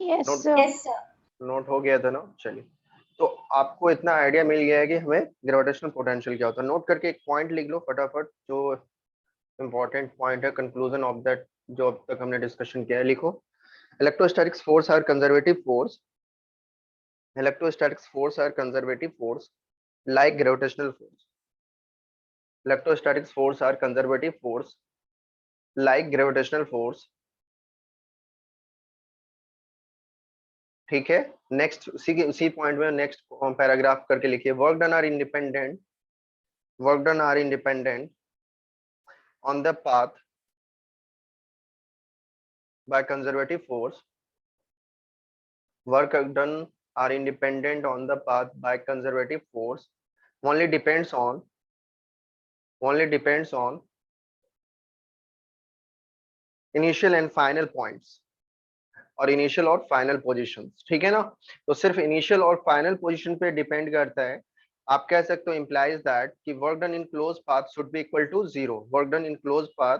Yes, note sir. Yes, sir. Note हो गया था ना? चलिए, तो आपको इतना आइडिया मिल गया है कि हमें ग्रेविटेशनल पोटेंशियल क्या होता है। नोट करके एक पॉइंट लिख लो फटाफट, जो इंपॉर्टेंट पॉइंट है, कंक्लूजन ऑफ दैट जो अब तक हमने डिस्कशन किया है। लिखो, electrostatics force are conservative force, electrostatics force are conservative force like gravitational force. Electrostatics force are conservative force like gravitational force. ठीक है, नेक्स्ट उसी पॉइंट में नेक्स्ट पैराग्राफ करके लिखिए, work done are independent, work done are independent on the path by conservative force, work done are independent on the path by conservative force, only depends on initial and final points और initial और final positions. ठीक है ना? तो सिर्फ initial और final position पे depend करता है। आप कह सकते हो इंप्लाइज दैट कि work done in close path should be equal to zero, work done in close path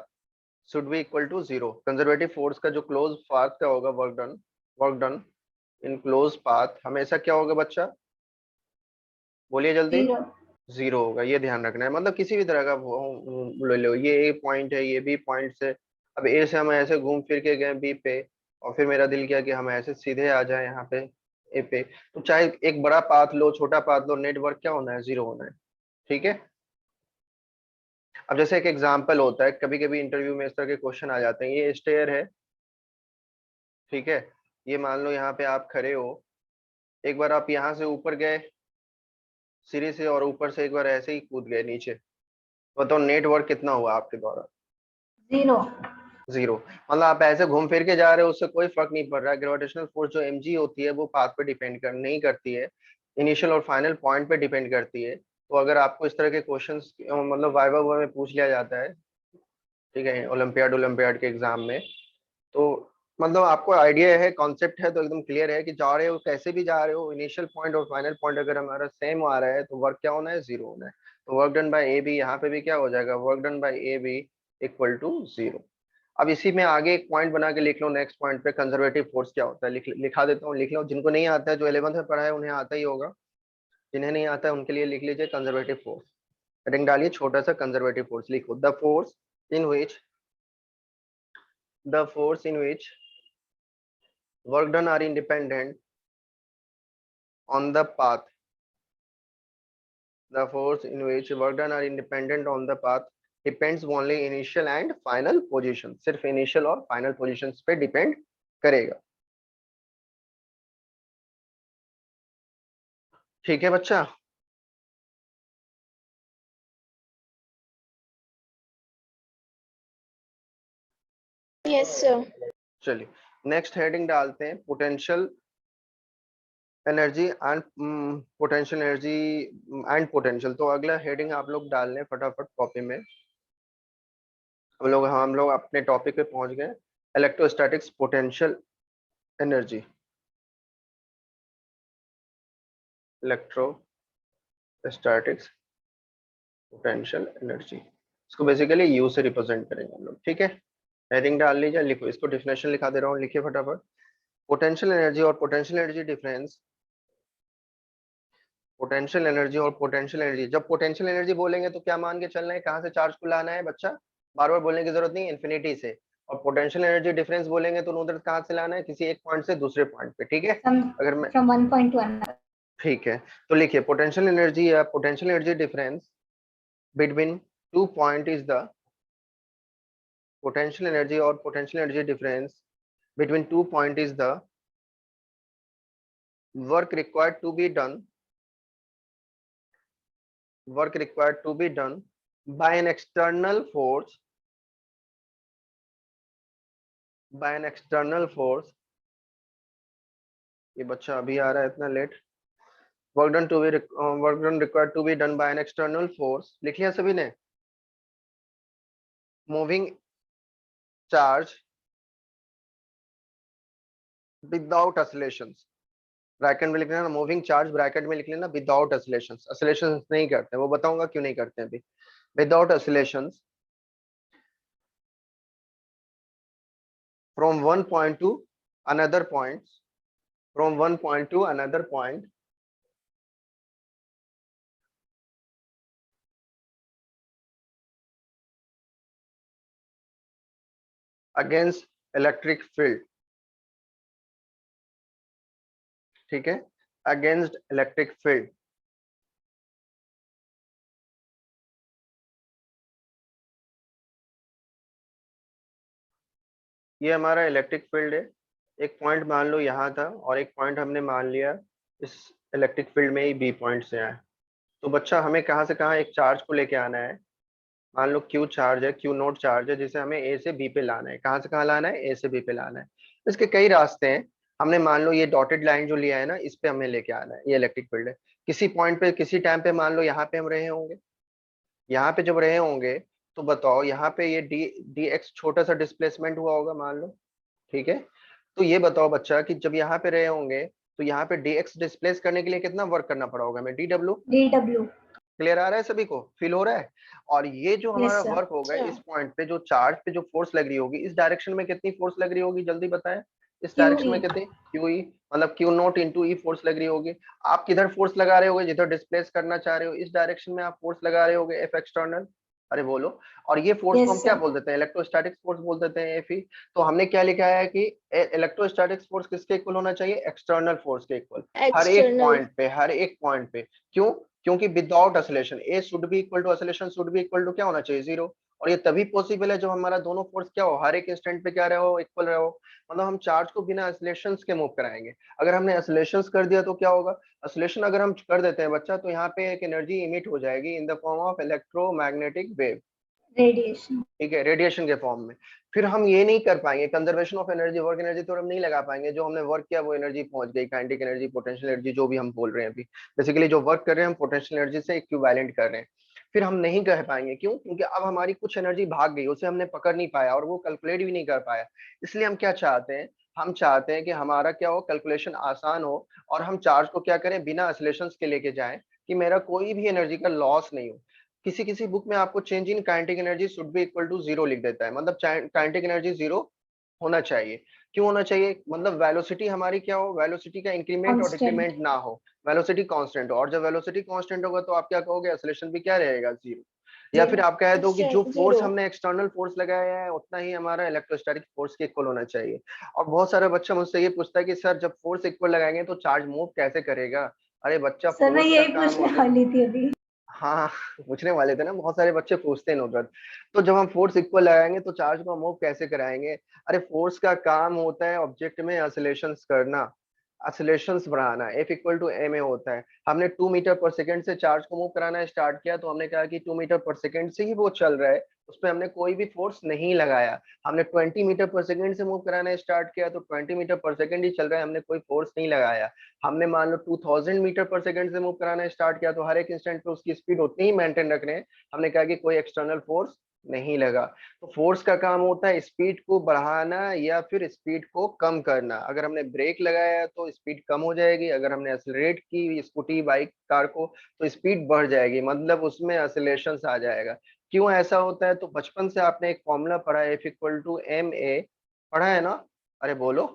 should be equal to zero. Conservative force का जो क्लोज पाथ का होगा, work done in close path हमेशा क्या होगा बच्चा? बोलिए जल्दी। 0. जीरो होगा, ये ध्यान रखना है। मतलब किसी भी तरह का ले लो, ये ए पॉइंट है, ये बी पॉइंट से, अब ए से हम ऐसे घूम फिर के गए बी पे, और फिर मेरा दिल किया कि हम ऐसे सीधे आ जाए यहाँ पे ए पे, तो चाहे एक बड़ा पाथ लो छोटा पाथ लो, नेटवर्क क्या होना है? जीरो होना है। ठीक है? अब जैसे एक एग्जाम्पल होता है, कभी कभी इंटरव्यू में इस तरह के क्वेश्चन आ जाते हैं, ये स्टेयर है, ठीक है, ये मान लो यहाँ पे आप खड़े हो, एक बार आप यहाँ से ऊपर गए सीढ़ी से, और ऊपर से एक बार ऐसे ही कूद गए नीचे, बताओ नेटवर्क कितना हुआ आपके द्वारा? 0. जीरो। मतलब आप ऐसे घूम फिर के जा रहे हो, उससे कोई फर्क नहीं पड़ रहा है। ग्रेविटेशनल फोर्स जो mg होती है वो पाथ पे डिपेंड कर नहीं करती है, इनिशियल और फाइनल पॉइंट पे डिपेंड करती है। तो अगर आपको इस तरह के क्वेश्चंस मतलब वाइवा में पूछ लिया जाता है, ठीक है, ओलंपियाड ओलंपियाड के एग्जाम में, तो मतलब आपको आइडिया है, कॉन्सेप्ट है, तो एकदम क्लियर है कि जा रहे हो कैसे भी जा रहे हो, इनिशियल पॉइंट और फाइनल पॉइंट अगर हमारा सेम आ रहा है तो वर्क क्या होना है? जीरो होना है। तो work done by A B यहाँ पे भी क्या हो जाएगा? Work done by A B equal to zero. अब इसी में आगे एक पॉइंट बना के लिख लो, नेक्स्ट पॉइंट पे कंजर्वेटिव फोर्स क्या होता है, लिखा देता हूँ, लिख लो। जिनको नहीं आता है, जो 11th में पढ़ा है उन्हें आता ही होगा, जिन्हें नहीं आता है उनके लिए लिख लीजिए कंजर्वेटिव फोर्स। हेडिंग डालिए छोटा सा, कंजर्वेटिव फोर्स लिखो, the force in which work done are independent on the path, the force in which work done are independent on the path depends only initial and final position, सिर्फ initial और final positions पे depend करेगा। ठीक है बच्चा? Yes, sir. चलिए next heading डालते हैं, पोटेंशियल एनर्जी एंड पोटेंशियल। तो अगला हेडिंग आप लोग डाल लें फटाफट कॉपी में। हम लोग अपने टॉपिक पे पहुंच गए, electrostatics potential energy, electrostatics potential energy, इसको बेसिकली यू से रिप्रेजेंट करेंगे हम लोग। ठीक है, हेडिंग डाल लीजिए, लिखो, इसको डेफिनेशन लिखा दे रहा हूँ, लिखिए फटाफट। पोटेंशियल एनर्जी और potential energy difference, potential energy और पोटेंशियल एनर्जी, जब पोटेंशियल एनर्जी बोलेंगे तो क्या मान के चलना है? कहाँ से चार्ज को लाना है बच्चा? बार बार बोलने की जरूरत नहीं, इन्फिनिटी से। और पोटेंशियल एनर्जी डिफरेंस बोलेंगे तो उधर कहाँ से लाना है? किसी एक पॉइंट से दूसरे पॉइंट पे। ठीक है, अगर मैं From one point to another. ठीक है, तो लिखिए पोटेंशियल एनर्जी या potential energy difference between two point is the potential energy or potential energy difference between 2 points is the work required to be done by an external force, ये बच्चा अभी आ रहा है इतना late. Work done required to be done by an external force, लिख लिया सभी ने? Moving charge without oscillations, bracket में लिख लेना, मूविंग चार्ज ब्रैकेट में लिख लेना, विदाउट oscillations, oscillations नहीं करते, वो बताऊंगा क्यों नहीं करते अभी। Without oscillations from one point to another point from one point two another point against electric field, ठीक है, अगेंस्ट इलेक्ट्रिक फील्ड। ये हमारा इलेक्ट्रिक फील्ड है। एक पॉइंट मान लो यहाँ था और एक पॉइंट हमने मान लिया इस इलेक्ट्रिक फील्ड में ही बी पॉइंट से आए। तो बच्चा हमें कहाँ से कहाँ एक चार्ज को लेके आना है। मान लो क्यू चार्ज है, क्यू नोट चार्ज है, जिसे हमें ए से बी पे लाना है। कहाँ से कहाँ लाना है? ए से बी पे लाना है। इसके कई रास्ते हैं। हमने मान लो ये डॉटेड लाइन जो लिया है ना, इस पे हमें लेके आना है। ये इलेक्ट्रिक फील्ड है। किसी पॉइंट पे किसी टाइम पे मान लो यहाँ पे हम रहे होंगे। यहाँ पे जब रहे होंगे तो बताओ यहाँ पे ये डी डी एक्स छोटा सा डिस्प्लेसमेंट हुआ होगा मान लो, ठीक है। तो ये बताओ बच्चा कि जब यहाँ पे रहे होंगे तो यहाँ पे डी एक्स डिस्प्लेस करने के लिए कितना वर्क करना पड़ा होगा हमें? D W. DW। क्लियर आ रहा है? सभी को फील हो रहा है? और ये जो यस हमारा सर। वर्क होगा अच्छा। इस पॉइंट पे, जो चार्ज पे जो फोर्स लग रही होगी, इस डायरेक्शन में कितनी फोर्स लग रही होगी जल्दी बताएं? इस डायरेक्शन में QE। कितनी? क्यू ई, मतलब क्यू नोट इंटू ई फोर्स लग रही होगी। आप किधर फोर्स लगा रहे होगे? जिधर डिस्प्लेस करना चाह रहे हो इस डायरेक्शन में आप फोर्स लगा रहे होगे, एफ एक्सटर्नल। अरे बोलो। और ये फोर्स को हम यस क्या सर। बोल देते हैं? इलेक्ट्रोस्टैटिक फोर्स बोल देते हैं, एफ ई। तो हमने क्या लिखा है कि इलेक्ट्रोस्टैटिक फोर्स किसके इक्वल होना चाहिए? एक्सटर्नल फोर्स के इक्वल। हर एक एक्सटर्नल। पॉइंट पे, हर एक पॉइंट पे। क्यों? क्योंकि without oscillation a should be equal to oscillation should be equal to क्या होना चाहिए? जीरो। और ये तभी पॉसिबल है जब हमारा दोनों फोर्स क्या हो, हर एक इंस्टेंट पे क्या रहो, इक्वल रहो। मतलब हम चार्ज को बिना ऑसिलेशन के मूव कराएंगे। अगर हमने ऑसिलेशन कर दिया तो क्या होगा? ऑसिलेशन अगर हम कर देते हैं बच्चा, तो यहाँ पे एक एनर्जी इमिट हो जाएगी in the form of electromagnetic wave, radiation. ठीक है, रेडिएशन के फॉर्म में। फिर हम ये नहीं कर पाएंगे, conservation of energy, work energy theorem नहीं लगा पाएंगे। जो हमने वर्क किया वो एनर्जी पहुंच गई, काइनेटिक एनर्जी, पोटेंशियल एनर्जी, जो भी हम बोल रहे हैं अभी। बेसिकली जो वर्क कर रहे हैं हम पोटेंशियल एनर्जी से इक्विवेलेंट कर रहे हैं। फिर हम नहीं कह पाएंगे, क्यों? क्योंकि अब हमारी कुछ एनर्जी भाग गई, उसे हमने पकड़ नहीं पाया और वो कैलकुलेट भी नहीं कर पाया। इसलिए हम क्या चाहते हैं? हम चाहते हैं कि हमारा क्या हो, कैलकुलेशन आसान हो, और हम चार्ज को क्या करें, बिना ऑसिलेशन के लेके जाएं, कि मेरा कोई भी एनर्जी का लॉस नहीं हो। किसी किसी बुक में आपको change in kinetic energy should be equal to zero लिख देता है, मतलब काइनेटिक एनर्जी जीरो होना चाहिए। क्यों होना चाहिए? मतलब वेलोसिटी हमारी क्या हो, वेलोसिटी का इंक्रीमेंट और कांस्टेंट। डिक्रीमेंट ना हो, वेलोसिटी कांस्टेंट हो। और जब वेलोसिटी कांस्टेंट होगा तो आप क्या कहोगे? एक्सेलरेशन भी क्या रहेगा? जीरो। या फिर जीरो। आप कह दो कि जो फोर्स जीरो। हमने एक्सटर्नल फोर्स लगाया है उतना ही हमारा इलेक्ट्रोस्टैटिक फोर्स के इक्वल होना चाहिए। और बहुत सारे बच्चा मुझसे ये पूछता है कि सर जब फोर्स इक्वल लगाएंगे तो चार्ज मूव कैसे करेगा? अरे बच्चा, सर मैं फोर्स का यही काम पूछने होता है। वाली थी अभी। हाँ, पूछने वाले थे ना, बहुत सारे बच्चे पूछते हैं नुसरत। तो जब हम फोर्स इक्वल लगाएंगे तो चार्ज को मूव कैसे कराएंगे? अरे फोर्स का काम होता है ऑब्जेक्ट में ऑसिलेशंस करना, ऑसिलेशंस बढ़ाना। F equal to M A होता है। हमने 2 मीटर पर सेकेंड से चार्ज को मूव कराना स्टार्ट किया तो हमने कहा कि 2 मीटर पर सेकेंड से ही वो चल रहा है, उस पर हमने कोई भी फोर्स नहीं लगाया। हमने 20 मीटर पर सेकेंड से मूव कराना स्टार्ट किया तो 20 मीटर पर सेकेंड ही चल रहा है, हमने कोई फोर्स नहीं लगाया। हमने मान लो 2000 मीटर पर सेकेंड से मूव कराना स्टार्ट किया तो हर एक इंस्टेंट पे उसकी स्पीड उतनी ही मेंटेन रख रहे हैं, हमने कहा कि कोई एक्सटर्नल फोर्स नहीं लगा। तो फोर्स का काम होता है स्पीड को बढ़ाना या फिर स्पीड को कम करना। अगर हमने ब्रेक लगाया तो स्पीड कम हो जाएगी, अगर हमने एक्सीलरेट की स्कूटी बाइक कार को तो स्पीड बढ़ जाएगी, मतलब उसमें एक्सीलरेशन आ जाएगा। क्यों ऐसा होता है? तो बचपन से आपने एक फॉर्मूला पढ़ा है, F equal to M A, पढ़ा है ना? अरे बोलो।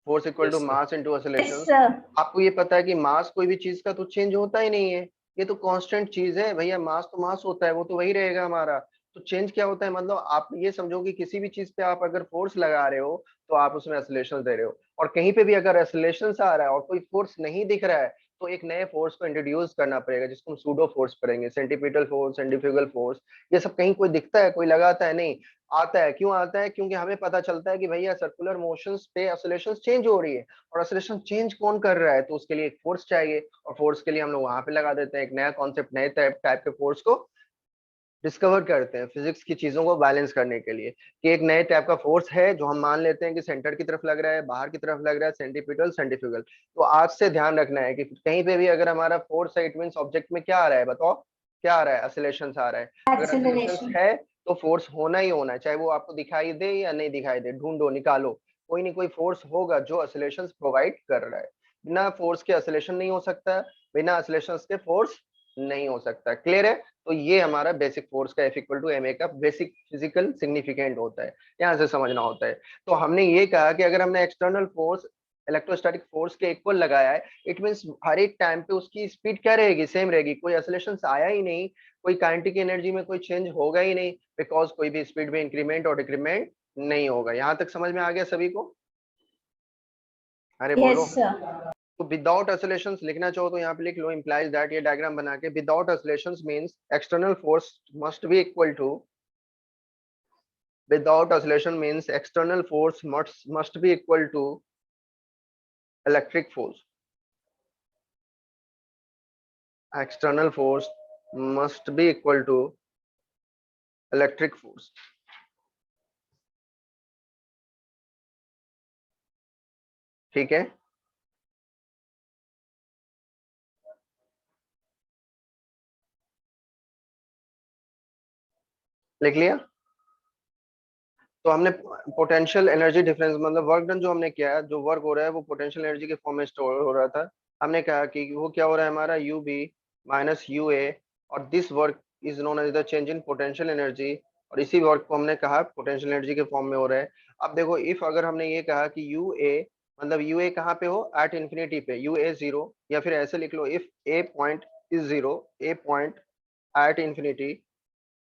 Force equal to yes sir. Mass into yes acceleration. Sir. आपको ये पता है कि मास कोई भी चीज का तो चेंज होता ही नहीं है, ये तो कांस्टेंट चीज है भैया। मास तो मास होता है, वो तो वही रहेगा हमारा। तो चेंज क्या होता है? मतलब आप ये समझो कि किसी भी चीज पे आप अगर फोर्स लगा रहे हो तो आप उसमें एक्सेलरेशन दे रहे हो, और कहीं पे भी अगर एक्सेलरेशन आ रहा है और कोई फोर्स नहीं दिख रहा है तो एक नए फोर्स को इंट्रोड्यूस करना पड़ेगा, जिसको हम सूडो फोर्स करेंगे, सेंटीपिटल फोर्स, सेंट्रीफ्यूगल फोर्स। ये सब कहीं कोई दिखता है, कोई लगाता है? नहीं। आता है। क्यों आता है? क्योंकि हमें पता चलता है कि भैया सर्कुलर मोशंस पे ऑसिलेशंस चेंज हो रही है, और ऑसिलेशन चेंज कौन कर रहा है? तो उसके लिए एक फोर्स चाहिए, और फोर्स के लिए हम लोग वहां पे लगा देते हैं एक नया कॉन्सेप्ट, नए टाइप के फोर्स को डिस्कवर करते हैं फिजिक्स की चीजों को बैलेंस करने के लिए, कि एक नए टाइप का फोर्स है जो हम मान लेते हैं कि सेंटर की तरफ लग रहा है, बाहर की तरफ लग रहा है, सेंटीपिटल सेंट्रीफ्यूगल। तो आज से ध्यान रखना है कि कहीं पे भी अगर हमारा फोर्स है, इट मीन ऑब्जेक्ट में क्या आ रहा है? बताओ क्या आ रहा है? ऑसिलेशंस आ रहा है। अगर ऑसिलेशंस एक्सेलरेशन। है तो फोर्स होना ही होना है, चाहे वो आपको दिखाई दे या नहीं दिखाई दे, ढूंढो निकालो, कोई नहीं कोई फोर्स होगा जो ऑसिलेशंस प्रोवाइड कर रहा है। बिना फोर्स के ऑसिलेशन नहीं हो सकता, बिना ऑसिलेशंस के फोर्स नहीं हो सकता। क्लियर है? तो ये हमारा बेसिक फोर्स का F equal to M A का बेसिक फिजिकल सिग्निफिकेंट होता है, यहाँ से समझना होता है। तो हमने ये कहा कि अगर हमने एक्सटर्नल फोर्स इलेक्ट्रोस्टैटिक फोर्स के इक्वल लगाया है, इट मींस हर एक टाइम पे उसकी स्पीड क्या रहेगी, सेम रहेगी, कोई एक्सेलरेशन आया ही नहीं, कोई काइनेटिक एनर्जी में कोई चेंज होगा ही नहीं, बिकॉज कोई भी स्पीड में इंक्रीमेंट और डिक्रीमेंट नहीं होगा। यहाँ तक समझ में आ गया सभी को? अरे बोलो। Yes, sir. तो विदाउट ऑसिलेशंस लिखना चाहो तो यहाँ पे लिख लो, इंप्लाइज दैट, ये डायग्राम बना के, without oscillations means external force must be equal to, without oscillation means external force must be equal to electric force. External force must be equal to electric force. ठीक है, लिख लिया? तो हमने potential energy difference मतलब work done जो हमने किया है, जो वर्क हो रहा है वो पोटेंशियल एनर्जी के फॉर्म में स्टोर हो रहा था। हमने कहा कि वो क्या हो रहा है हमारा U B minus U A, और this work is known as the change in potential energy, और इसी वर्क को हमने कहा पोटेंशियल एनर्जी के फॉर्म में हो रहा है। अब देखो, इफ अगर हमने ये कहा कि यू ए मतलब यू ए कहाँ पे हो, एट इन्फिनिटी पे, यू ए जीरो, या फिर ऐसे लिख लो, if A point is zero, A point at infinity,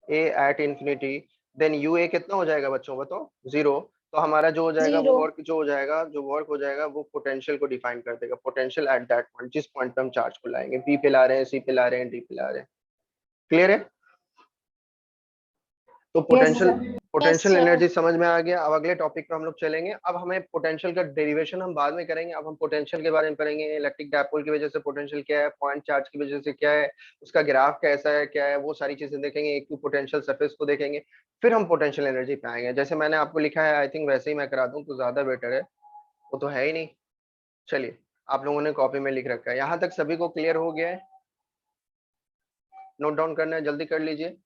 A at infinity, then U A कितना हो जाएगा बच्चों बताओ, जीरो। तो हमारा जो हो जाएगा वो 0. वर्क जो हो जाएगा, जो वर्क हो जाएगा वो पोटेंशियल को डिफाइन कर देगा, पोटेंशियल एट दैट पॉइंट, जिस पॉइंट पे हम चार्ज को लाएंगे, बी पे ला रहे हैं, सी पे ला रहे हैं, डी पे ला रहे हैं। क्लियर है? तो Yes, potential sir. Yes, potential sir. Energy समझ में आ गया। अब अगले टॉपिक पे हम लोग चलेंगे। अब हमें पोटेंशियल का डेरिवेशन हम बाद में करेंगे, अब हम पोटेंशियल के बारे में करेंगे, इलेक्ट्रिक डायपोल की वजह से पोटेंशियल क्या है, पॉइंट चार्ज की वजह से क्या है, उसका ग्राफ कैसा है, क्या है, वो सारी चीजें देखेंगे, एक पोटेंशियल सरफेस को देखेंगे, फिर हम पोटेंशियल एनर्जी पे आएंगे। जैसे मैंने आपको लिखा है, आई थिंक वैसे ही मैं करा दूं तो ज्यादा बेटर है, वो तो है ही नहीं। चलिए, आप लोगों ने कॉपी में लिख रखा है, यहाँ तक सभी को क्लियर हो गया है? नोट डाउन करना है, जल्दी कर लीजिए।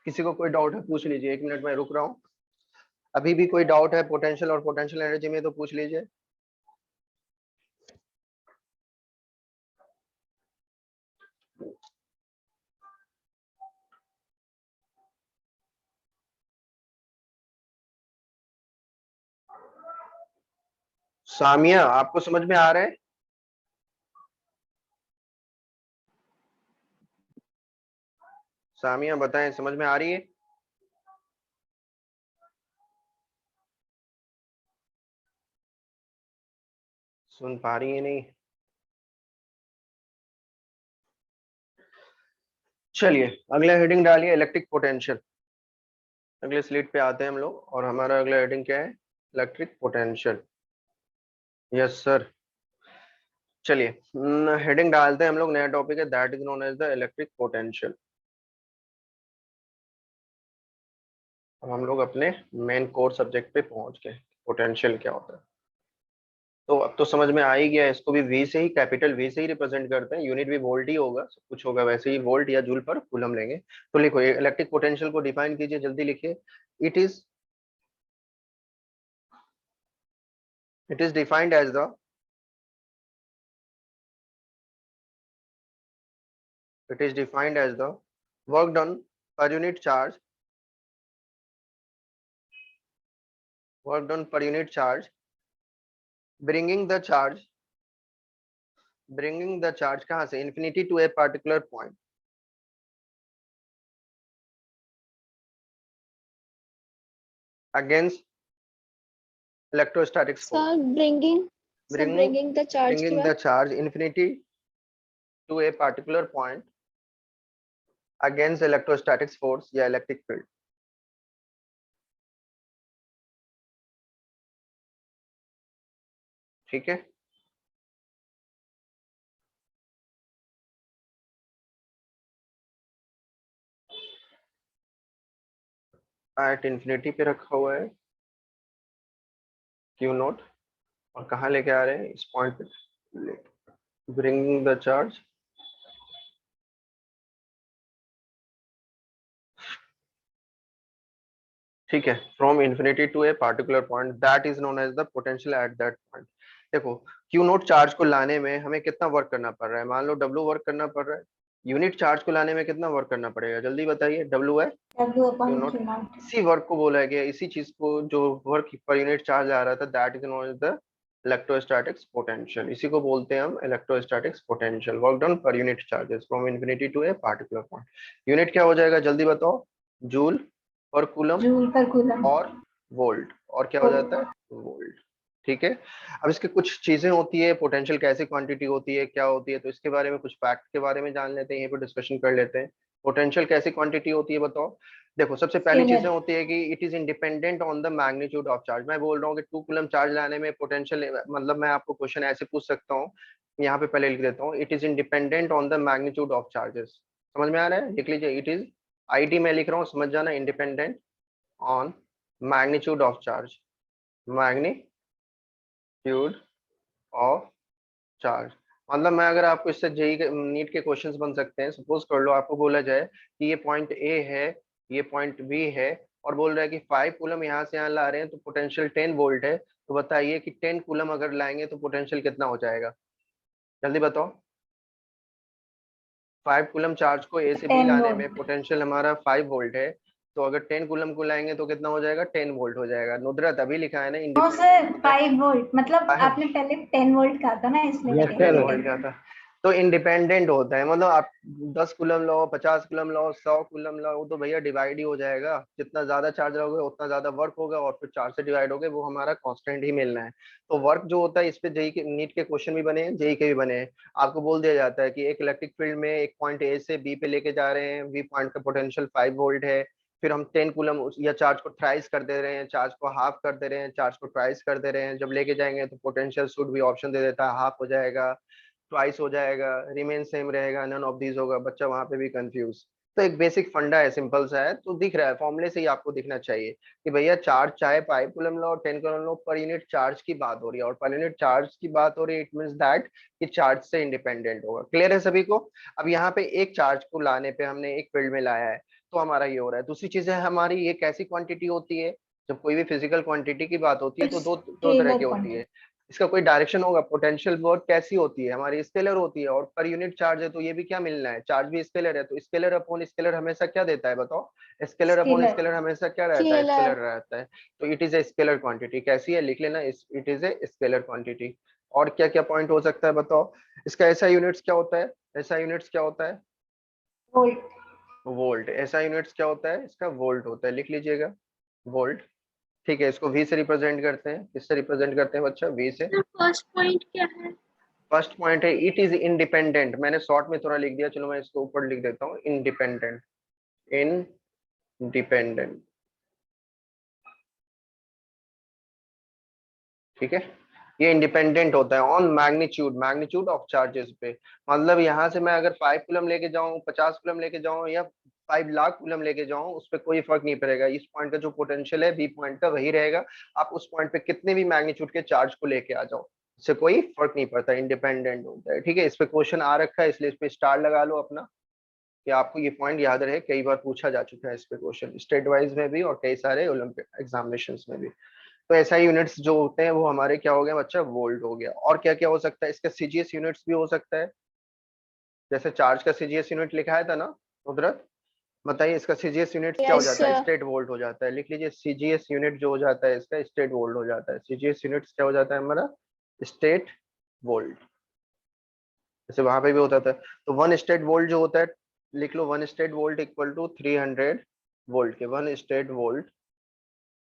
किसी को कोई डाउट है पूछ लीजिए, 1 मिनट में रुक रहा हूँ। अभी भी कोई डाउट है पोटेंशियल और पोटेंशियल एनर्जी में तो पूछ लीजिए। सामिया, आपको समझ में आ रहा है? सामिया बताएं, समझ में आ रही है? सुन पा रही है नहीं? चलिए, अगला हेडिंग डालिए, इलेक्ट्रिक पोटेंशियल। अगले स्लीड पे आते हैं हम लोग, और हमारा अगला हेडिंग क्या है, इलेक्ट्रिक पोटेंशियल। Yes sir. चलिए, हेडिंग डालते हैं हम लोग, नया टॉपिक है, that is known as the electric potential. अब हम लोग अपने मेन कोर सब्जेक्ट पे पहुंच गए, पोटेंशियल क्या होता है। तो अब तो समझ में आ ही गया, इसको भी वी से ही, कैपिटल वी से ही रिप्रेजेंट करते हैं, यूनिट भी वोल्ट ही होगा, सब कुछ होगा वैसे ही, वोल्ट या जूल पर कूलम लेंगे। तो लिखो, इलेक्ट्रिक पोटेंशियल को डिफाइन कीजिए, जल्दी लिखिए। It is it is defined as the it is defined as the work done per unit charge, work done per unit charge, bringing the charge, bringing the charge कहाँ से, infinity to a particular point, against electrostatic force, Sir, bring bringing the charge bringing के the बाद charge infinity to a particular point against electrostatic force या electric field। ठीक है, at infinity पे रखा हुआ है क्यू नोट, और कहाँ लेके आ रहे हैं, इस पॉइंट पे, ब्रिंगिंग द चार्ज ठीक है, from infinity to a particular point, that is known as the potential at that point. देखो, क्यू नोट चार्ज को लाने में हमें कितना वर्क करना पड़ रहा है, मान लो डब्ल्यू वर्क करना पड़ रहा है, यूनिट चार्ज को लाने में कितना वर्क करना पड़ेगा, जल्दी बताइए। डब्ल्यू है W Q upon note, Q naught. इसी वर्क को बोला गया, इसी चीज को जो वर्क पर यूनिट चार्ज आ रहा था, that is known as the electrostatics potential, इसी को बोलते हैं हम electrostatics potential. Work done per unit charges from infinity to a particular point. Unit क्या हो जाएगा जल्दी बताओ? Joule per coulomb joule per coulomb. और वोल्ट, और क्या हो जाता है? वोल्ट। ठीक है, अब इसके कुछ चीजें होती है, पोटेंशियल कैसी क्वांटिटी होती है, क्या होती है, तो इसके बारे में कुछ फैक्ट के बारे में जान लेते हैं, यहीं पर डिस्कशन कर लेते हैं। पोटेंशियल कैसी क्वांटिटी होती है बताओ? देखो सबसे पहली स्केलर। चीजें होती है कि it is independent on the magnitude of charge. मैं बोल रहा हूँ कि 2 कूलम चार्ज लाने में पोटेंशियल, मतलब मैं आपको क्वेश्चन ऐसे पूछ सकता हूँ, यहाँ पे पहले लिख देता हूँ, it is independent on the magnitude of charges. समझ में आ रहा है? लिख लीजिए, इट इज, आईटी में लिख रहा हूँ, समझ जाना, independent on magnitude of charge, magnitude of charge. मतलब मैं अगर आपको इससे जेई के नीट के क्वेश्चंस बन सकते हैं, सपोज कर लो आपको बोला जाए कि ये पॉइंट ए है, ये पॉइंट बी है, और बोल रहा है कि 5 कूलम यहाँ से यहाँ ला रहे हैं तो पोटेंशियल 10 वोल्ट है, तो बताइए कि 10 कूलम अगर लाएंगे तो पोटेंशियल कितना हो जाएगा? जल्दी बताओ। 5 कूलम चार्ज को ए से बी 10 लाने में वोल्ट। पोटेंशियल हमारा 5 वोल्ट है, तो अगर 10 कूलम को लाएंगे तो कितना हो जाएगा? 10 वोल्ट हो जाएगा। नुदरत अभी लिखा है ना नो सर, इंडिपेंडेंट होता 5 वोल्ट मतलब है। आपने पहले 10 वोल्ट कहा था ना, इसलिए यस, मैंने 10 ऐसे वोल्ट कह का दिया। था। तो इंडिपेंडेंट होता है, मतलब आप 10 कूलम लो, 50 कूलम लो, 100 कूलम लो, वो तो भैया डिवाइड ही हो जाएगा। जितना ज्यादा चार्ज रहोगे उतना ज्यादा वर्क होगा, और फिर 4 से डिवाइड होगे, वो हमारा कांस्टेंट ही मिलना है। तो वर्क जो होता है, इस पे जेई के नीट के क्वेश्चन भी बने हैं, जेई के भी बने हैं। आपको बोल दिया जाता है कि एक इलेक्ट्रिक फील्ड में एक पॉइंट ए से बी पे लेके जा रहे हैं, बी पॉइंट का पोटेंशियल 5 वोल्ट है, फिर हम 10 कूलम या चार्ज को थ्राइस कर दे रहे हैं, चार्ज को हाफ कर दे रहे हैं, चार्ज को ट्राइस कर दे रहे हैं, जब लेके जाएंगे तो पोटेंशियल शुड भी ऑप्शन दे देता है, हाफ हो जाएगा, ट्वाइस हो जाएगा, रिमेन सेम रहेगा, नन ऑफ दीज होगा, बच्चा वहां पे भी कंफ्यूज। तो एक बेसिक फंडा है, सिंपल सा है, तो दिख रहा है फॉर्मूले से ही आपको दिखना चाहिए कि भैया चार्ज चाहे 5 कूलम लो और 10 कूलम लो, पर यूनिट चार्ज की बात हो रही है, और पर यूनिट चार्ज की बात हो रही है, इट मींस दैट कि चार्ज से इंडिपेंडेंट होगा। क्लियर है सभी को? अब यहाँ पे एक चार्ज को लाने पे हमने एक फील्ड में लाया है, तो हमारा ये हो रहा है। दूसरी चीज है हमारी, ये कैसी क्वांटिटी होती है? जब कोई भी फिजिकल क्वांटिटी की बात होती है तो दो दो तरह की स्केलर होती है। क्वांटिटी। इसका कोई डायरेक्शन होगा। पोटेंशियल वर्क कैसी होती है हमारी? स्केलर होती है, और पर यूनिट चार्ज है तो ये भी क्या मिलना है? चार्ज भी स्केलर है, तो स्केलर अपॉन स्केलर हमेशा क्या देता है बताओ? Scalar upon scalar. स्केलर हमेशा क्या रहता है? स्केलर। स्केलर रहता है। तो it is a scalar quantity. कैसी है? लिख लेना, it is a scalar quantity. और क्या क्या पॉइंट हो सकता है बताओ? इसका ऐसा यूनिट्स क्या होता है? ऐसा यूनिट्स क्या होता है? वोल्ट। वोल्ट। ऐसा यूनिट्स क्या होता है? इसका वोल्ट होता है, लिख लीजिएगा, वोल्ट। ठीक है, इसको वी से रिप्रेजेंट करते हैं। किससे रिप्रेजेंट करते हैं बच्चा? वी से। फर्स्ट पॉइंट क्या है? फर्स्ट पॉइंट है इट इज इंडिपेंडेंट। मैंने शॉर्ट में थोड़ा लिख दिया, चलो मैं इसको ऊपर लिख देता हूँ, इंडिपेंडेंट। इंडिपेंडेंट। ठीक है, ये इंडिपेंडेंट होता है on magnitude, magnitude of charges पे। मतलब यहाँ से मैं अगर 5 कूलम लेके जाऊँ, 50 कूलम लेके जाऊँ, या 5 लाख कूलम लेके जाऊँ, उस पर कोई फर्क नहीं पड़ेगा। इस पॉइंट का जो पोटेंशियल है बी पॉइंट का वही रहेगा। आप उस पॉइंट पे कितने भी मैग्नीट्यूड के चार्ज को लेके आ जाओ, इससे कोई फर्क नहीं पड़ता, इंडिपेंडेंट होता है। ठीक है, इस पे क्वेश्चन आ रखा है, इसलिए इस पे स्टार लगा लो अपना, कि आपको ये पॉइंट याद रहे। कई बार पूछा जा चुका है इस पे क्वेश्चन, स्टेट वाइज में भी और कई सारे ओलंपिक एग्जामिनेशन में भी। तो एसआई यूनिट्स जो होते हैं वो हमारे क्या हो गए बच्चा? वोल्ट हो गया। और क्या क्या हो सकता है? इसका सीजीएस यूनिट्स भी हो सकता है, जैसे चार्ज का सीजीएस यूनिट लिखा है था ना उधर, बताइए इसका सीजीएस यूनिट क्या हो यस जाता है? सर। स्टेट वोल्ट हो जाता है। लिख लीजिए, सीजीएस यूनिट जो हो जाता है इसका स्टेट वोल्ट हो जाता है। सीजीएस यूनिट्स क्या हो जाता है हमारा? State volt. जैसे वहां पे भी होता था, तो वन स्टेट वोल्ट जो होता है, लिख लो, one state volt equal to 300 volt के, one state volt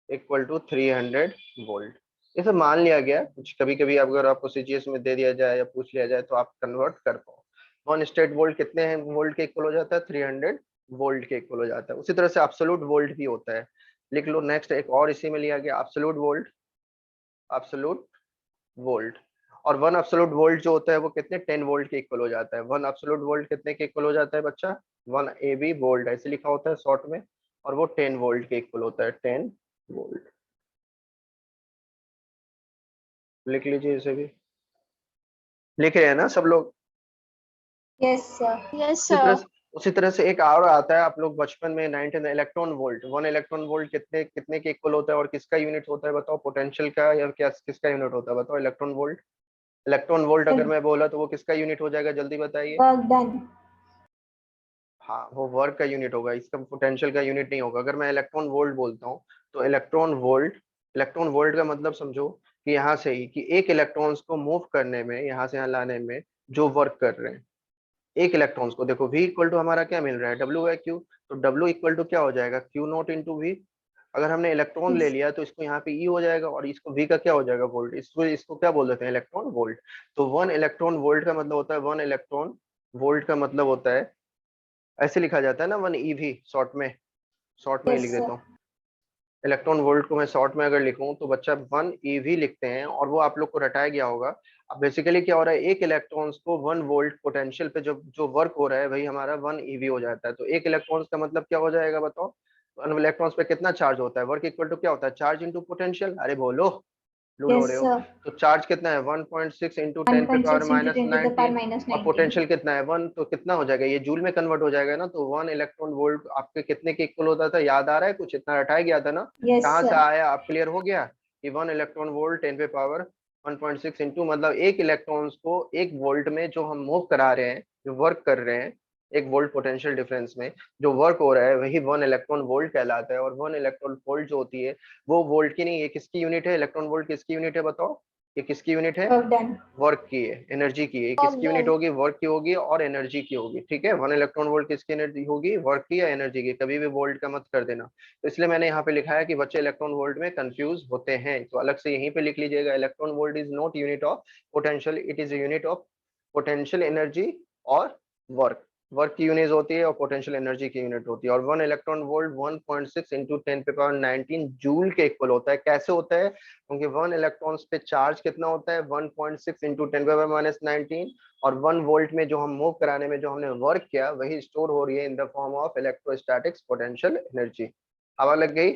equal to 300 volt. ये सब मान लिया गया कुछ, कभी कभी अगर आपको सीजीएस में दे दिया जाए या पूछ लिया जाए तो आप कन्वर्ट कर पाओ। वन स्टेट वोल्ट कितने हैं वोल्ट के इक्वल हो जाता है? 300 वोल्ट के इक्वल हो जाता है। उसी तरह से एब्सोल्यूट वोल्ट भी होता है। लिख लो नेक्स्ट, एक और इसी में लिया गया, एब्सोल्यूट वोल्ट। Absolute volt. और वन एब्सोल्यूट वोल्ट जो होता है वो कितने? 10 वोल्ट के इक्वल हो जाता है। वन एब्सोल्यूट वोल्ट कितने के इक्वल हो जाता है बच्चा? 1 AB वोल्ट, ऐसे लिखा होता है शॉर्ट में, और वो 10 वोल्ट के इक्वल होता है, 10 वोल्ट। लिख लीजिए इसे भी, लिख रहे हैं ना सब लोग? Yes sir. यस उसी तरह सर। से उसी तरह से एक और आता है, आप लोग बचपन में 9th में, electron volt. One electron volt कितने कितने के इक्वल होता है, और किसका यूनिट होता है बताओ? पोटेंशियल का, या क्या किसका यूनिट होता है बताओ? Electron volt. इलेक्ट्रॉन वोल्ट अगर मैं बोला तो वो किसका यूनिट हो जाएगा? जल्दी बताइए। Work done. हाँ, वो वर्क का यूनिट होगा, इसका पोटेंशियल का यूनिट नहीं होगा। अगर मैं इलेक्ट्रॉन वोल्ट बोलता हूँ तो इलेक्ट्रॉन वोल्ट का मतलब समझो कि यहाँ से ही कि एक इलेक्ट्रॉन्स को मूव करने में, यहाँ से यहाँ लाने में जो वर्क कर रहे हैं, एक इलेक्ट्रॉन्स को, देखो V इक्वल टू हमारा क्या मिल रहा है, W बाई क्यू, तो W इक्वल टू क्या हो जाएगा, क्यू नॉट इंटू वी। अगर हमने इलेक्ट्रॉन ले Yes. लिया तो इसको यहाँ पे E हो जाएगा, और इसको V का क्या हो जाएगा, वोल्ट। इसको इसको क्या बोल देते हैं, इलेक्ट्रॉन वोल्ट। तो 1 इलेक्ट्रॉन वोल्ट का मतलब होता है, 1 इलेक्ट्रॉन वोल्ट का मतलब होता है, ऐसे लिखा जाता है ना, 1 eV शॉर्ट में, शॉर्ट में ही लिख Yes, देता sir. हूँ। इलेक्ट्रॉन वोल्ट को मैं शॉर्ट में अगर लिखूं तो बच्चा 1 eV लिखते हैं, और वो आप लोग को रटाया गया होगा। अब बेसिकली क्या हो रहा है, एक इलेक्ट्रॉन्स को 1 वोल्ट पोटेंशियल पे जो जो वर्क हो रहा है वही हमारा 1 eV हो जाता है। तो एक इलेक्ट्रॉन्स का मतलब क्या हो जाएगा बताओ, 1 इलेक्ट्रॉन्स पे कितना चार्ज होता है, वर्क इक्वल टू क्या होता है, चार्ज इंटू पोटेंशियल। अरे बोलो, लूल हो Yes, रहे हो। sir. तो चार्ज कितना है, 1.6 इंटू 10 पे power 1.6 into minus 10 to the power nineteen minus और 19. पोटेंशियल कितना है 1, तो कितना हो जाएगा, ये जूल में कन्वर्ट हो जाएगा ना। तो 1 इलेक्ट्रॉन वोल्ट आपके कितने के इक्वल होता था, याद आ रहा है, कुछ इतना रटाया गया था ना। Yes, कहाँ से sir. आया, आप क्लियर हो गया कि 1 इलेक्ट्रॉन वोल्ट 10 पे पावर 1.6 इंटू, मतलब एक इलेक्ट्रॉन्स को 1 वोल्ट में जो हम मूव करा रहे हैं, जो वर्क कर रहे हैं, 1 वोल्ट पोटेंशियल डिफरेंस में जो वर्क हो रहा है वही 1 इलेक्ट्रॉन वोल्ट कहलाता है। और 1 इलेक्ट्रॉन वोल्ट जो होती है वो वोल्ट की नहीं, ये किसकी यूनिट है, इलेक्ट्रॉन वोल्ट किसकी यूनिट है बताओ, ये किसकी यूनिट है, Work done. वर्क की है, एनर्जी की है। ये Work किसकी यूनिट done. होगी, वर्क की होगी और एनर्जी की होगी, ठीक है। 1 इलेक्ट्रॉन वोल्ट किसकी एनर्जी होगी, वर्क की या एनर्जी की, कभी भी वोल्ट का मत कर देना। तो इसलिए मैंने यहाँ पे लिखा है कि बच्चे इलेक्ट्रॉन वोल्ट में कंफ्यूज होते हैं, तो अलग से यहीं पे लिख लीजिएगा, electron volt is not unit of potential, it is unit of potential energy और वर्क। वर्क की यूनिट होती है और पोटेंशियल एनर्जी की यूनिट होती है। और 1 इलेक्ट्रॉन वोल्ट 1.6 इंटू 10 पे पावर 19 जूल के इक्वल होता है। कैसे होता है, क्योंकि 1 इलेक्ट्रॉन्स पे चार्ज कितना होता है, 1.6 इंटू 10 पे पावर माइनस 19, और 1 वोल्ट में जो हम मूव कराने में जो हमने वर्क किया वही स्टोर हो रही है in the form of electrostatics potential energy. हवा लग गई।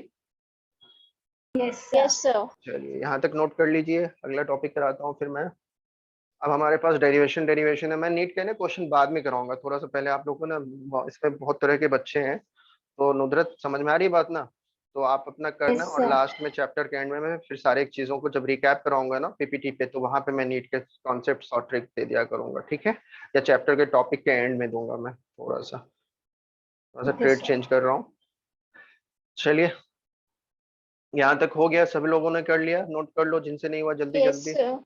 Yes, sir. Yes, sir. चलिए यहाँ तक नोट कर लीजिए, अगला टॉपिक कराता हूँ फिर मैं। अब हमारे पास डेरिवेशन डेरिवेशन है, मैं नीट के ना क्वेश्चन बाद में कराऊंगा, थोड़ा सा पहले आप लोगों को ना, इसमें बहुत तरह के बच्चे हैं। तो नुदरत समझ में आ रही है बात ना, तो आप अपना करना, Yes, और sir. लास्ट में चैप्टर के एंड में मैं फिर सारी चीजों को जब रिकैप कराऊंगा ना पीपीटी पे, तो वहां पे मैं नीट के कॉन्सेप्ट और ट्रिक दे दिया करूंगा, ठीक है। या चैप्टर के टॉपिक के एंड में दूंगा मैं, थोड़ा सा Okay, ट्रेड sir. चेंज कर रहा हूँ। चलिए यहाँ तक हो गया, सभी लोगों ने कर लिया, नोट कर लो जिनसे नहीं हुआ जल्दी Yes, जल्दी। sir.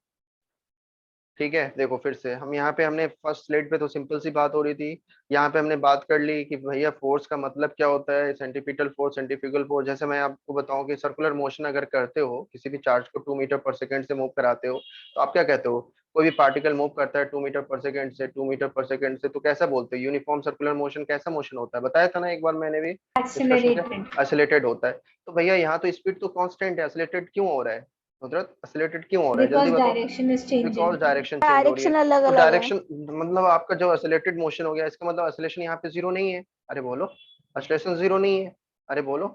ठीक है, देखो फिर से हम यहाँ पे, हमने फर्स्ट स्लाइड पे तो सिंपल सी बात हो रही थी, यहाँ पे हमने बात कर ली कि भैया फोर्स का मतलब क्या होता है, सेंट्रीपिटल फोर्स, सेंट्रीफ्यूगल फोर्स। जैसे मैं आपको बताऊं कि सर्कुलर मोशन अगर करते हो, किसी भी चार्ज को 2 मीटर पर सेकेंड से मूव कराते हो, तो आप क्या कहते हो, कोई भी पार्टिकल मूव करता है 2 मीटर पर सेकेंड से, 2 मीटर पर सेकेंड से, तो कैसा बोलते हो, यूनिफॉर्म सर्कुलर मोशन कैसा मोशन होता है, बताया था ना एक बार मैंने भी डिस्कशन के, Accelerated. एक्सेलेरेटेड होता है। तो भैया यहाँ तो स्पीड तो कांस्टेंट है, एक्सेलेरेटेड क्यों हो रहा है कुदरत, एक्सेलेरेटेड क्यों हो रहा है, जल्दी Because बताओ। direction is because changing. Direction change हो रही है। डायरेक्शन अलग तो अलग है। डायरेक्शन मतलब आपका जो एक्सेलरेटेड मोशन हो गया, इसका मतलब एक्सेलेरेशन यहाँ पे जीरो नहीं है। अरे बोलो, एक्सेलेरेशन जीरो नहीं है। अरे बोलो,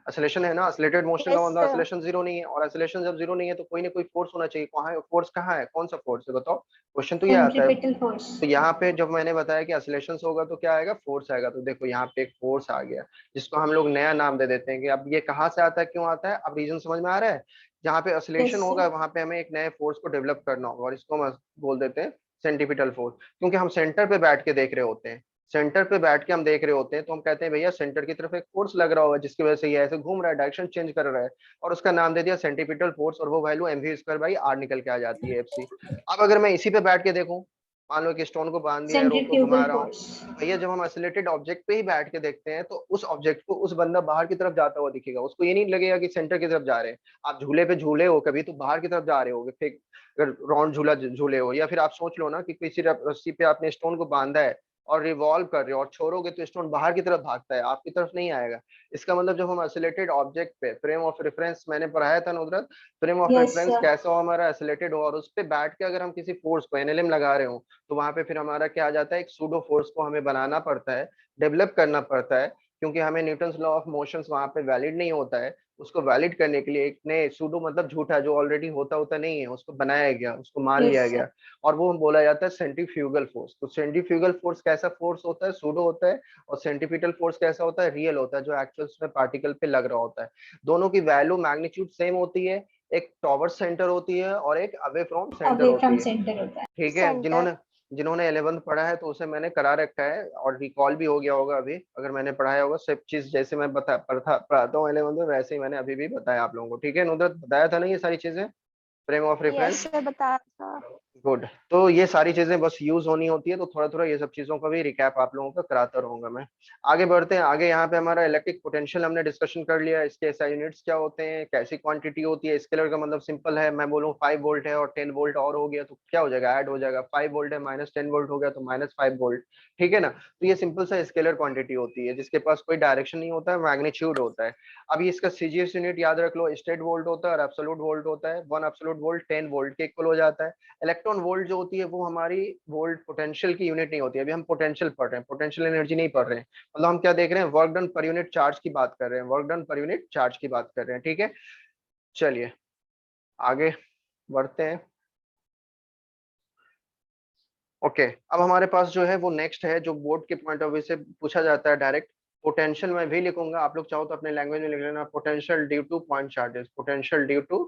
एक्सेलेरेशन है ना, एक्सेलरेटेड मोशन का Yes, मतलब sir. एक्सेलेरेशन जीरो नहीं है, और एक्सेलेरेशन जब जीरो नहीं है तो कोई ना कोई फोर्स होना चाहिए। कहाँ है फोर्स, कहाँ है, कौन सा फोर्स है बताओ, क्वेश्चन तो ये आता है। Centripetal force. तो यहाँ पे जब मैंने बताया कि एक्सेलरेशन होगा तो क्या आएगा, फोर्स आएगा। तो देखो यहाँ पे एक फोर्स आ गया, जिसको हम लोग नया नाम दे देते हैं कि अब ये कहाँ से आता है, क्यों आता है, अब रीजन समझ में आ रहा है। जहाँ पे एक्सेलरेशन Yes, होगा sir. वहां पे हमें एक नए फोर्स को डेवलप करना होगा, और इसको हम बोल देते हैं सेंटीपिटल फोर्स। क्योंकि हम सेंटर पे बैठ के देख रहे होते हैं, सेंटर पे बैठ के हम देख रहे होते हैं, तो हम कहते हैं भैया सेंटर की तरफ एक फोर्स लग रहा होगा, जिसकी वजह से ये ऐसे घूम रहा है, डायरेक्शन चेंज कर रहा है, और उसका नाम दे दिया सेंटीपिटल फोर्स, और वो वैल्यू mv²/r निकल के आ जाती है, एफसी। अब अगर मैं इसी पे बैठ के देखूं, मान लो कि स्टोन को बांध दिया है, रोप को घुमा Centrifugal रहा हूँ, force. तो भैया जब हम एक्सीलरेटेड ऑब्जेक्ट पे ही बैठ के देखते हैं, तो उस ऑब्जेक्ट को उस बंदा बाहर की तरफ जाता हुआ दिखेगा, उसको ये नहीं लगेगा कि सेंटर की तरफ जा रहे हैं। आप झूले पे झूले हो कभी, तो बाहर की तरफ जा रहे होगे, फिर अगर राउंड झूला झूले हो, या फिर आप सोच लो ना कि किसी रस्सी पे आपने स्टोन को बांधा है और रिवॉल्व कर रहे हो, और छोड़ोगे तो स्टोन बाहर की तरफ भागता है, आपकी तरफ नहीं आएगा। इसका मतलब जब हम एक्सीलरेटेड ऑब्जेक्ट पे, फ्रेम ऑफ रेफरेंस मैंने पढ़ाया था नुदरत, frame of Yes, reference sir. कैसा हो हमारा, एक्सीलरेटेड हो, और उस पे बैठ के अगर हम किसी फोर्स को एनएलएम लगा रहे हो, तो वहां पे फिर हमारा क्या आ जाता है, एक सूडो फोर्स को हमें बनाना पड़ता है, डेवलप करना पड़ता है, क्योंकि हमें न्यूटन्स लॉ ऑफ मोशंस वहां पे वैलिड नहीं होता है। उसको वैलिड करने के लिए एक नए सूडो मतलब झूठा, जो ऑलरेडी होता होता नहीं है, उसको बनाया गया, उसको मान लिया Yes, गया, sir. और वो बोला जाता है सेंट्रीफ्यूगल फोर्स। तो सेंट्रीफ्यूगल फोर्स कैसा फोर्स होता है, सूडो होता है, और सेंट्रीपिटल फोर्स कैसा होता है, रियल होता है, जो एक्चुअल में पार्टिकल पे लग रहा होता है। दोनों की वैल्यू मैग्नीट्यूड सेम होती है, एक टॉवर सेंटर होती है और एक अवे फ्रॉम सेंटर Away होती from है। center होता है. ठीक है, Center. जिन्होंने जिन्होंने 11th पढ़ा है तो उसे मैंने करा रखा है, और रिकॉल भी हो गया होगा अभी, अगर मैंने पढ़ाया होगा सब चीज, जैसे मैं पढ़ाता हूँ 11th में, वैसे ही मैंने अभी भी बताया आप लोगों को, ठीक है नुदरत, बताया था ना ये सारी चीजें। Frame of reference. Yes sir बता था। गुड। तो ये सारी चीजें बस यूज होनी होती है, तो थोड़ा थोड़ा ये सब चीजों का भी रिकैप आप लोगों का कराता रहूंगा मैं। आगे बढ़ते हैं। आगे यहाँ पे हमारा इलेक्ट्रिक पोटेंशियल हमने डिस्कशन कर लिया, इसके एसआई यूनिट्स क्या होते हैं, कैसी क्वांटिटी होती है। स्केलर का मतलब सिंपल है, मैं बोलूँ 5 वोल्ट है और 10 वोल्ट और हो गया तो क्या हो जाएगा, ऐड हो जाएगा। 5 वोल्ट है माइनस 10 वोल्ट हो गया तो माइनस 5 वोल्ट। ठीक है ना। तो ये सिंपल सा स्केलर क्वांटिटी होती है जिसके पास कोई डायरेक्शन नहीं होता है, मैग्नीट्यूड होता है। अभी इसका सीजीएस यूनिट याद रख लो, स्टेट वोल्ट होता है और एब्सोल्यूट वोल्ट होता है। 1 एब्सोल्यूट वोल्ट 10 वोल्ट के इक्वल हो जाता है। इलेक्ट्रॉन वोल्ट जो होती है वो हमारी वोल्ट पोटेंशियल की यूनिट नहीं होती है। अभी हम पोटेंशियल पढ़ रहे हैं, पोटेंशियल एनर्जी नहीं पढ़ रहे हैं। मतलब हम क्या देख रहे हैं, work done per unit charge की बात कर रहे हैं, work done per unit charge की बात कर रहे हैं। ठीक है, चलिए आगे बढ़ते हैं। ओके अब हमारे पास जो है वो नेक्स्ट है जो बोर्ड के पॉइंट ऑफ व्यू से पूछा जाता है डायरेक्ट। पोटेंशियल मैं भी लिखूंगा, आप लोग चाहो तो अपने लैंग्वेज में लिख लेना। Potential due two point charges, potential due two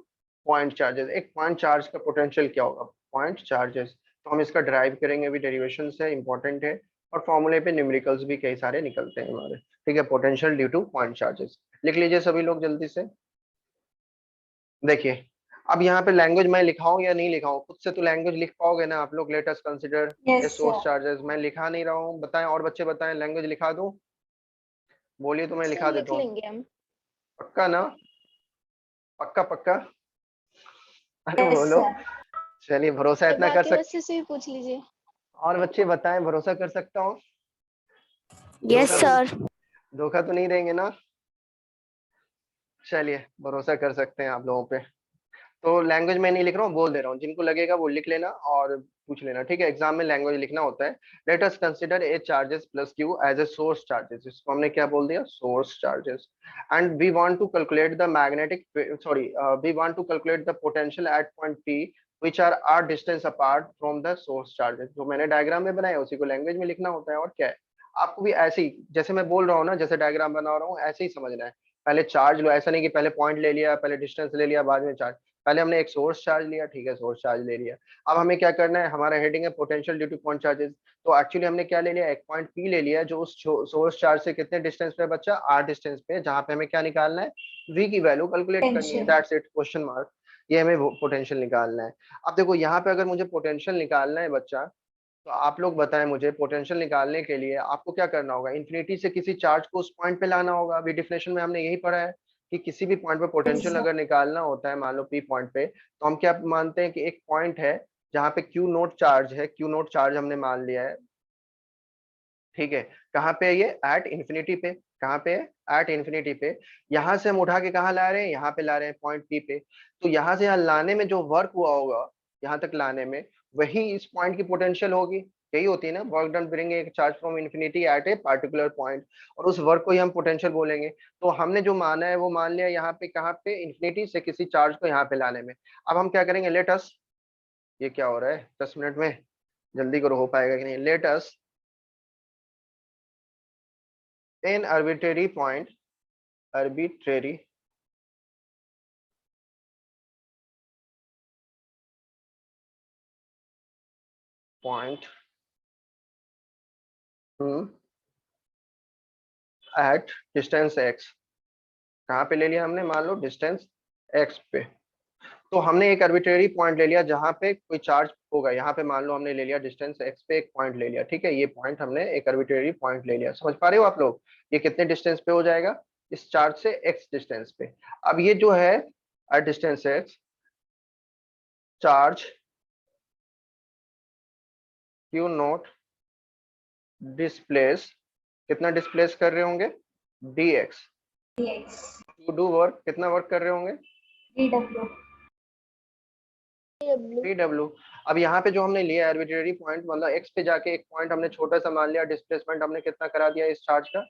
point charges. एक पॉइंट चार्ज का पोटेंशियल क्या होगा, पॉइंट चार्जेस। तो हम इसका ड्राइव करेंगे, अभी डेरिवेशन है, इंपॉर्टेंट है। और फॉर्मूले पे न्यूमेरिकल्स भी कई सारे निकलते हैं हमारे। ठीक है, potential due two point charges लिख लीजिए सभी लोग जल्दी से। देखिए अब यहाँ पे लैंग्वेज मैं लिखाऊं या नहीं लिखाऊं, खुद से तो लैंग्वेज लिख पाओगे ना आप लोग। लेट अस कंसीडर ए यस सोर्स सर। चार्जेस, मैं लिखा नहीं रहा हूँ, बताएं और बच्चे बताएं, लैंग्वेज लिखा दूं? बोलिए तो मैं सर लिखा लिख देता हूँ। लेंगे हम। पक्का ना, पक्का पक्का? अरे यस बोलो। सर। चलिए भरोसा ये इतना कर बाकी सक, बच्चे से भी पूछ लीजिए। और बच्चे बताएं, भरोसा कर सकता हूँ? यस धोखा तो, सर। धोखा तो नहीं देंगे ना? चलिए भरोसा कर सकते हैं आप लोगों पे। तो लैंग्वेज में नहीं लिख रहा हूँ, बोल दे रहा हूँ, जिनको लगेगा वो लिख लेना और पूछ लेना। ठीक है, एग्जाम में लैंग्वेज लिखना होता है। Let us consider a charges plus Q as a source charges, इसको हमने क्या बोल दिया, source charges. And we want to calculate the magnetic, sorry we want to calculate the potential at point P which are distance apart from the source charges. जो मैंने diagram में बनाया उसी को लैंग्वेज में लिखना होता है, और क्या है। आपको भी ऐसे ही जैसे मैं बोल रहा हूँ ना, जैसे डायग्राम बना रहा हूँ ऐसे ही समझना है। पहले चार्ज लो, ऐसा नहीं कि पहले पॉइंट ले लिया, पहले डिस्टेंस ले लिया, बाद में चार्ज। पहले हमने एक सोर्स चार्ज लिया, ठीक है, सोर्स चार्ज ले लिया। अब हमें क्या करना है, हमारा हेडिंग है potential due two point charges. तो एक्चुअली हमने क्या ले लिया, एक पॉइंट पी ले लिया जो उस सोर्स चार्ज से कितने डिस्टेंस पे है बच्चा, आर डिस्टेंस पे, जहां पे हमें क्या निकालना है, वी की वैल्यू कैलकुलेट करनी है। Tension. That's it, question mark. ये हमें पोटेंशियल निकालना है। अब देखो यहाँ पे अगर मुझे पोटेंशियल निकालना है बच्चा, तो आप लोग बताएं मुझे, पोटेंशियल निकालने के लिए आपको क्या करना होगा, इन्फिनिटी से किसी चार्ज को उस पॉइंट पे लाना होगा। अभी डिफिनेशन में हमने यही पढ़ा है कि किसी भी पॉइंट पे यस पोटेंशियल सर। अगर निकालना होता है, मान लो पी पॉइंट पे, तो हम क्या मानते हैं कि एक पॉइंट है जहाँ पे क्यू नोट चार्ज है, क्यू नोट चार्ज हमने मान लिया है। ठीक है, कहाँ पे है ये, एट इन्फिनिटी पे। कहाँ पे है, एट इन्फिनिटी पे। यहाँ से हम उठा के कहाँ ला रहे हैं, यहाँ पे ला रहे हैं पॉइंट पी पे। तो यहाँ से यहाँ लाने में जो वर्क हुआ होगा, यहाँ तक लाने में, वही इस पॉइंट की पोटेंशियल होगी। यही होती है ना, work done bring a charge from infinity at a particular point. और उस वर्क को ही हम पोटेंशियल बोलेंगे। तो हमने जो माना है वो मान लिया यहाँ पे, कहाँ पे, इन्फिनिटी से किसी चार्ज को यहाँ पे लाने में। अब हम क्या करेंगे, लेट अस, ये क्या हो रहा है 10 मिनट में, जल्दी करो, हो पाएगा कि नहीं। Let us an arbitrary point, arbitrary point at distance x। कहाँ पे ले लिया हमने, मान लो डिस्टेंस x पे। तो हमने एक arbitrary पॉइंट ले लिया जहां पे कोई चार्ज होगा। यहाँ पे मान लो हमने ले लिया डिस्टेंस x पे एक पॉइंट ले लिया। ठीक है, ये पॉइंट हमने एक arbitrary पॉइंट ले लिया। समझ पा रहे हो आप लोग, ये कितने डिस्टेंस पे हो जाएगा, इस चार्ज से x डिस्टेंस पे। अब ये जो है at distance x, charge q naught displace, कितना डिस्प्लेस कर रहे होंगे, dx। Yes. To do work, कितना वर्क कर रहे होंगे, डब्ल्यू। डब्ल्यू। dw। अब यहाँ पे जो हमने लिया आर्बिट्रेरी पॉइंट, मतलब x पे जाके एक पॉइंट हमने छोटा सा मान लिया, डिस्प्लेसमेंट हमने कितना करा दिया इस चार्ज का,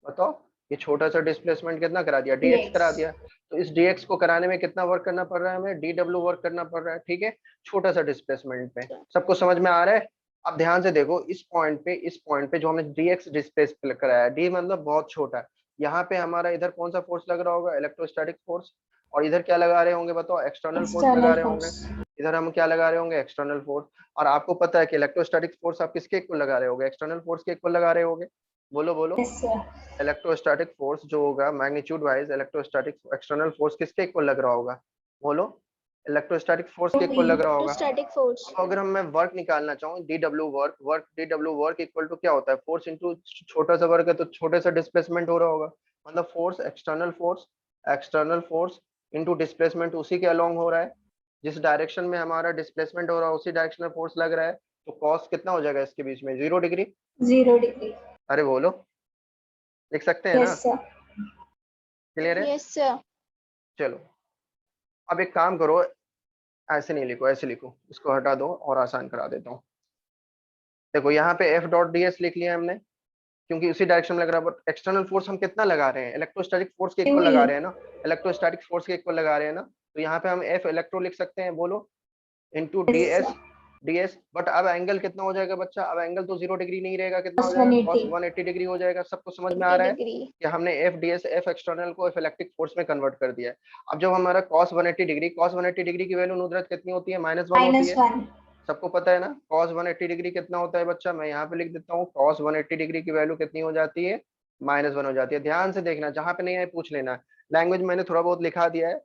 बताओ। ये छोटा सा डिस्प्लेसमेंट कितना करा दिया, dx करा यस। दिया। तो इस dx को कराने में कितना वर्क करना पड़ रहा है हमें, dw वर्क करना पड़ रहा है। ठीक है, छोटा सा डिस्प्लेसमेंट पे। सबको समझ में आ रहा है? अब ध्यान से देखो, इस पॉइंट पे जो हमने dx डिस्प्लेस कराया, d मतलब बहुत छोटा है। यहाँ पे हमारा इधर कौन सा फोर्स लग रहा होगा, इलेक्ट्रोस्टैटिक फोर्स। और इधर क्या लगा रहे होंगे बताओ, एक्सटर्नल फोर्स लगा एक्सटर्नल रहे होंगे। फोर्स। इधर हम क्या लगा रहे होंगे, एक्सटर्नल फोर्स। और आपको पता है कि इलेक्ट्रोस्टैटिक फोर्स आप किसके इक्वल लगा रहे होगे, एक्सटर्नल फोर्स के इक्वल लगा रहे होगे। बोलो बोलो। Yes sir. इलेक्ट्रोस्टैटिक फोर्स जो होगा magnitude wise, electrostatic external force किसके इक्वल लग रहा होगा, बोलो। इलेक्ट्रोस्टैटिक फोर्स के इक्वल लग रहा होगा। Electrostatic force. अब अगर मैं वर्क निकालना चाहूँ, D W work equal to क्या होता है, फोर्स इंटू छोटा सा वर्क है तो छोटे सा डिस्प्लेसमेंट हो रहा होगा, मतलब एक्सटर्नल फोर्स इंटू डिस्प्लेसमेंट उसी के अलोंग हो रहा है, जिस डायरेक्शन में हमारा डिस्प्लेसमेंट हो रहा है उसी डायरेक्शन में फोर्स लग रहा है, तो कॉस कितना हो जाएगा इसके बीच में, 0 डिग्री। 0 degree. अरे बोलो, लिख सकते हैं ना, Yes, sir. क्लियर है। Yes, sir. चलो अब एक काम करो, ऐसे नहीं लिखो, ऐसे लिखो, इसको हटा दो और आसान करा देता हूँ। देखो यहाँ पे एफ डॉट डी एस लिख लिया हमने, क्योंकि उसी डायरेक्शन में लग रहा है, बट एक्सटर्नल फोर्स हम कितना लगा रहे हैं, इलेक्ट्रोस्टैटिक फोर्स के इक्वल लगा रहे हैं ना, इलेक्ट्रोस्टैटिक फोर्स के इक्वल लगा रहे हैं ना, तो यहाँ पे हम एफ इलेक्ट्रो लिख सकते हैं, बोलो, into D Yes, S sir. But अब एंगल कितना हो जाएगा बच्चा, अब एंगल तो 0 डिग्री नहीं रहेगा, कितना हो Plus जाएगा, 180. cos 180 डिग्री हो जाएगा। सबको समझ में आ 80 रहा है degree. कि हमने F D S F external को एफ इलेक्ट्रिक फोर्स में कन्वर्ट कर दिया है। अब जब हमारा cos 180 डिग्री की वैल्यू नुदरत कितनी होती है, -1 होती है, -1. सबको पता है ना। cos 180 डिग्री कितना होता है बच्चा, मैं यहाँ पे लिख देता हूँ, cos 180 डिग्री की वैल्यू कितनी हो जाती है, -1 हो जाती है। ध्यान से देखना, जहां पे नहीं है पूछ लेना, लैंग्वेज मैंने थोड़ा बहुत लिखा दिया है,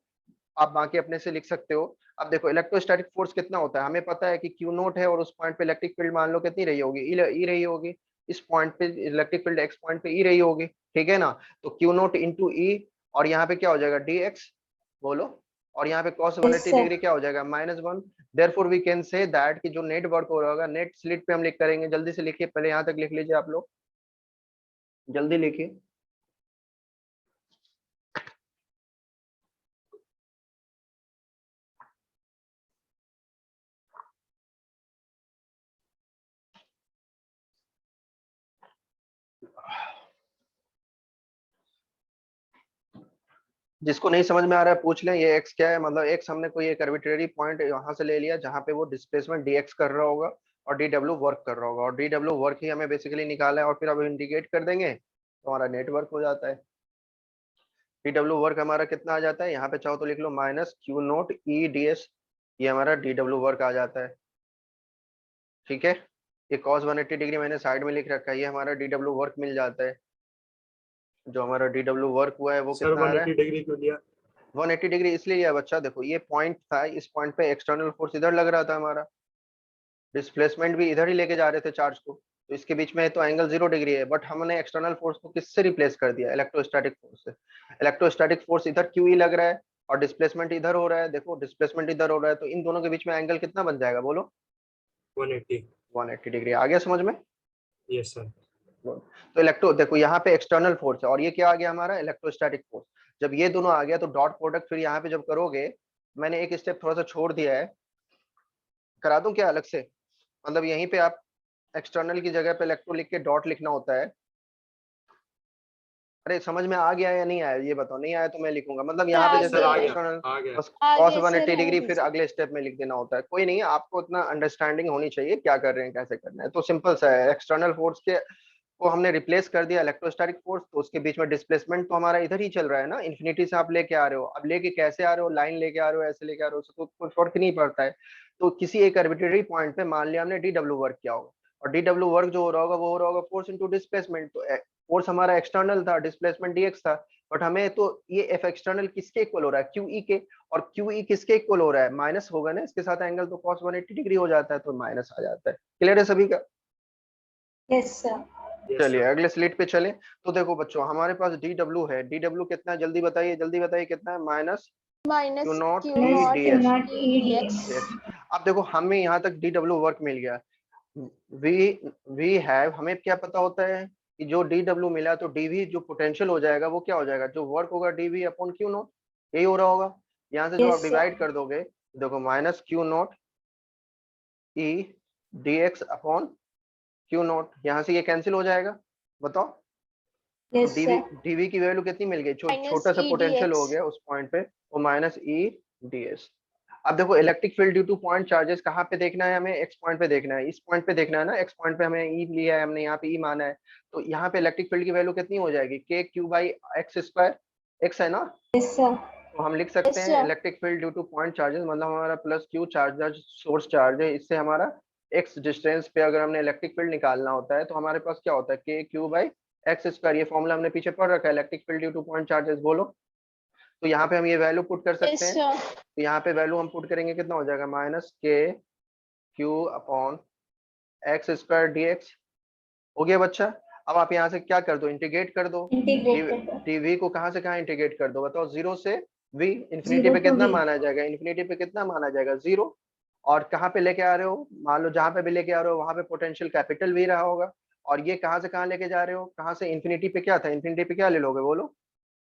आप बाकी अपने से लिख सकते हो। अब देखो इलेक्ट्रोस्टैटिक फोर्स कितना होता है, हमें पता है कि क्यू नोट है और उस पॉइंट पे इलेक्ट्रिक फील्ड मान लो कितनी रही होगी, ई रही होगी, इस पॉइंट पे इलेक्ट्रिक फील्ड एक्स पॉइंट पे ई रही होगी, ठीक है ना। तो क्यू नोट इंटू ई, और यहाँ पे क्या हो जाएगा, डी एक्स, बोलो, और यहाँ पे cos Yes, 180 sir. डिग्री क्या हो जाएगा, -1। Therefore we can say that कि जो नेट वर्क हो रहा होगा, नेट स्लिट पे हम लिख करेंगे, जल्दी से लिखिए, पहले यहाँ तक लिख लीजिए आप लोग, जल्दी लिखिए। जिसको नहीं समझ में आ रहा है पूछ लें, ये एक्स क्या है, मतलब एक्स हमने कोई एक आर्बिट्रेरी पॉइंट यहाँ से ले लिया जहाँ पे वो डिस्प्लेसमेंट dx कर रहा होगा और dw वर्क कर रहा होगा, और dw वर्क ही हमें बेसिकली निकाला है, और फिर अब इंडिकेट कर देंगे तो हमारा नेटवर्क हो जाता है। dw वर्क हमारा कितना आ जाता है, यहाँ पे चाहो तो लिख लो -q0 e/ds, ये हमारा dw वर्क आ जाता है, ठीक है। ये cos 180 डिग्री मैंने साइड में लिख रखा है, ये हमारा dw वर्क मिल जाता है। जो हमारा dw वर्क हुआ है वो सर कितना आ रहा है, 180 डिग्री क्यों लिया? 180 डिग्री इसलिए लिया बच्चा, देखो ये पॉइंट था, इस पॉइंट पे एक्सटर्नल फोर्स इधर लग रहा था हमारा, डिस्प्लेसमेंट भी इधर ही लेके जा रहे थे चार्ज को, तो इसके बीच में तो एंगल 0 डिग्री है, बट हमने एक्सटर्नल फोर्स को किससे रिप्लेस कर दिया, इलेक्ट्रोस्टैटिक फोर्स से। इलेक्ट्रोस्टैटिक फोर्स इधर क्यू लग रहा है और डिस्प्लेसमेंट इधर हो रहा है, देखो डिस्प्लेसमेंट इधर हो रहा है, तो इन दोनों के बीच में एंगल कितना बन जाएगा, बोलो, 180। 180 डिग्री। आ गया समझ में। Yes sir. तो इलेक्ट्रो देखो यहाँ पे एक्सटर्नल फोर्स है और ये क्या आ गया हमारा, इलेक्ट्रोस्टैटिक फोर्स। जब ये दोनों आ गया तो डॉट प्रोडक्ट फिर यहाँ पे जब करोगे, मैंने एक स्टेप थोड़ा सा छोड़ दिया है, करा दूं क्या अलग से, मतलब यहीं पे आप एक्सटर्नल की जगह पे इलेक्ट्रो लिख के डॉट लिखना होता है। अरे समझ में आ गया या नहीं आया ये बताओ, नहीं आया तो मैं लिखूंगा, मतलब यहाँ पे आ जैसे सर आ गया। गया, एक्सटर्नल आ गया। बस आ cos गया 180 सर, डिग्री आ फिर गया। अगले स्टेप में लिख देना होता है। कोई नहीं, आपको इतना अंडरस्टैंडिंग होनी चाहिए क्या कर रहे हैं कैसे करना है, तो सिंपल सा है, एक्सटर्नल फोर्स के को हमने रिप्लेस कर दिया इलेक्ट्रोस्टैटिक फोर्स, तो उसके बीच में डिस्प्लेसमेंट तो हमारा इधर ही चल रहा है ना, इन्फिनिटी से आप लेके आ रहे हो, अब लेके कैसे आ रहे हो, लाइन लेके आ रहे हो, ऐसे लेके आ रहे हो, उसको कोई फर्क नहीं पड़ता है। तो किसी एक आर्बिट्रेरी पॉइंट पे मान लिया हमने डीडब्ल्यू वर्क किया होगा, और डीडब्ल्यू वर्क जो हो रहा होगा वो हो रहा होगा फोर्स इंटू डिस्प्लेसमेंट, तो फोर्स हमारा एक्सटर्नल था, डिस्प्लेसमेंट डीएक्स था, बट हमें तो ये एफ एक्सटर्नल किसके इक्वल हो रहा है, क्यू ई के, और क्यू ई किसके इक्वल हो रहा है, माइनस होगा ना इसके साथ एंगल, तो cos 180 डिग्री हो जाता है, तो माइनस आ जाता है। क्लियर है सभी का। Yes, sir. यस चलिए सर। अगले स्लिट पे चले। तो देखो बच्चों हमारे पास डी डब्ल्यू है, डी डब्ल्यू कितना है, जल्दी बताइए, जल्दी बताइए कितना है, -q0 -q0 e ds। Not dx. EDX. अब देखो हमें यहाँ तक डी डब्ल्यू वर्क मिल गया, वी वी हैव, हमें क्या पता होता है कि जो डी डब्ल्यू मिला तो डीवी जो पोटेंशियल हो जाएगा वो क्या हो जाएगा, जो वर्क होगा डीवी अपॉन क्यू नोट, यही हो रहा होगा। यहाँ से जो आप Yes, sir. डिवाइड कर दोगे, देखो -q0 e dx upon q0, यहाँ से ये कैंसिल हो जाएगा, बताओ। तो Yes, डीवी sir. डीवी की वैल्यू कितनी मिल गई, छोटा सा -e पोटेंशियल हो dx. गया उस पॉइंट पे, वो -e/ds। अब देखो electric field due two point charges कहाँ पे देखना है हमें, एक्स पॉइंट पे देखना है, इस पॉइंट पे देखना है ना, एक्स पॉइंट पे हमें ई लिया है हमने, यहाँ पे ई माना है, तो यहाँ पे इलेक्ट्रिक फील्ड की वैल्यू कितनी हो जाएगी, के Q by x square, x है ना, Yes, sir. तो हम लिख सकते Yes, हैं sir. Electric field due two point charges, मतलब हमारा plus Q charge source charge है, इससे हमारा एक्स डिस्टेंस पे अगर हमने इलेक्ट्रिक फील्ड निकालना होता है तो हमारे पास क्या होता है, के क्यू बाई एक्स स्क्वायर, ये फॉर्मूला हमने पीछे पढ़ रखा है electric field due two point charges, बोलो। तो यहाँ पे हम ये वैल्यू पुट कर Yes, सकते हैं। sir. तो यहाँ पे वैल्यू हम पुट करेंगे, कितना हो जाएगा, माइनस के Q upon x square D x. हो गया बच्चा। अब आप यहाँ से क्या कर दो, इंटीग्रेट कर दो। इंटीग्रेट कर दो। टीवी को कहाँ से कहाँ इंटीग्रेट कर दो बताओ, जीरो से वी। इन्फिनिटी 0 पे to कितना V. माना जाएगा, इन्फिनिटी पे कितना माना जाएगा, जीरो। और कहाँ पे लेके आ रहे हो, मान लो जहां पे भी लेके आ रहे हो वहां पे पोटेंशियल कैपिटल वी रहा होगा। और ये कहाँ से कहाँ लेके जा रहे हो, कहाँ से, इन्फिनिटी पे क्या था, इन्फिनिटी पे क्या ले लोगे बोलो,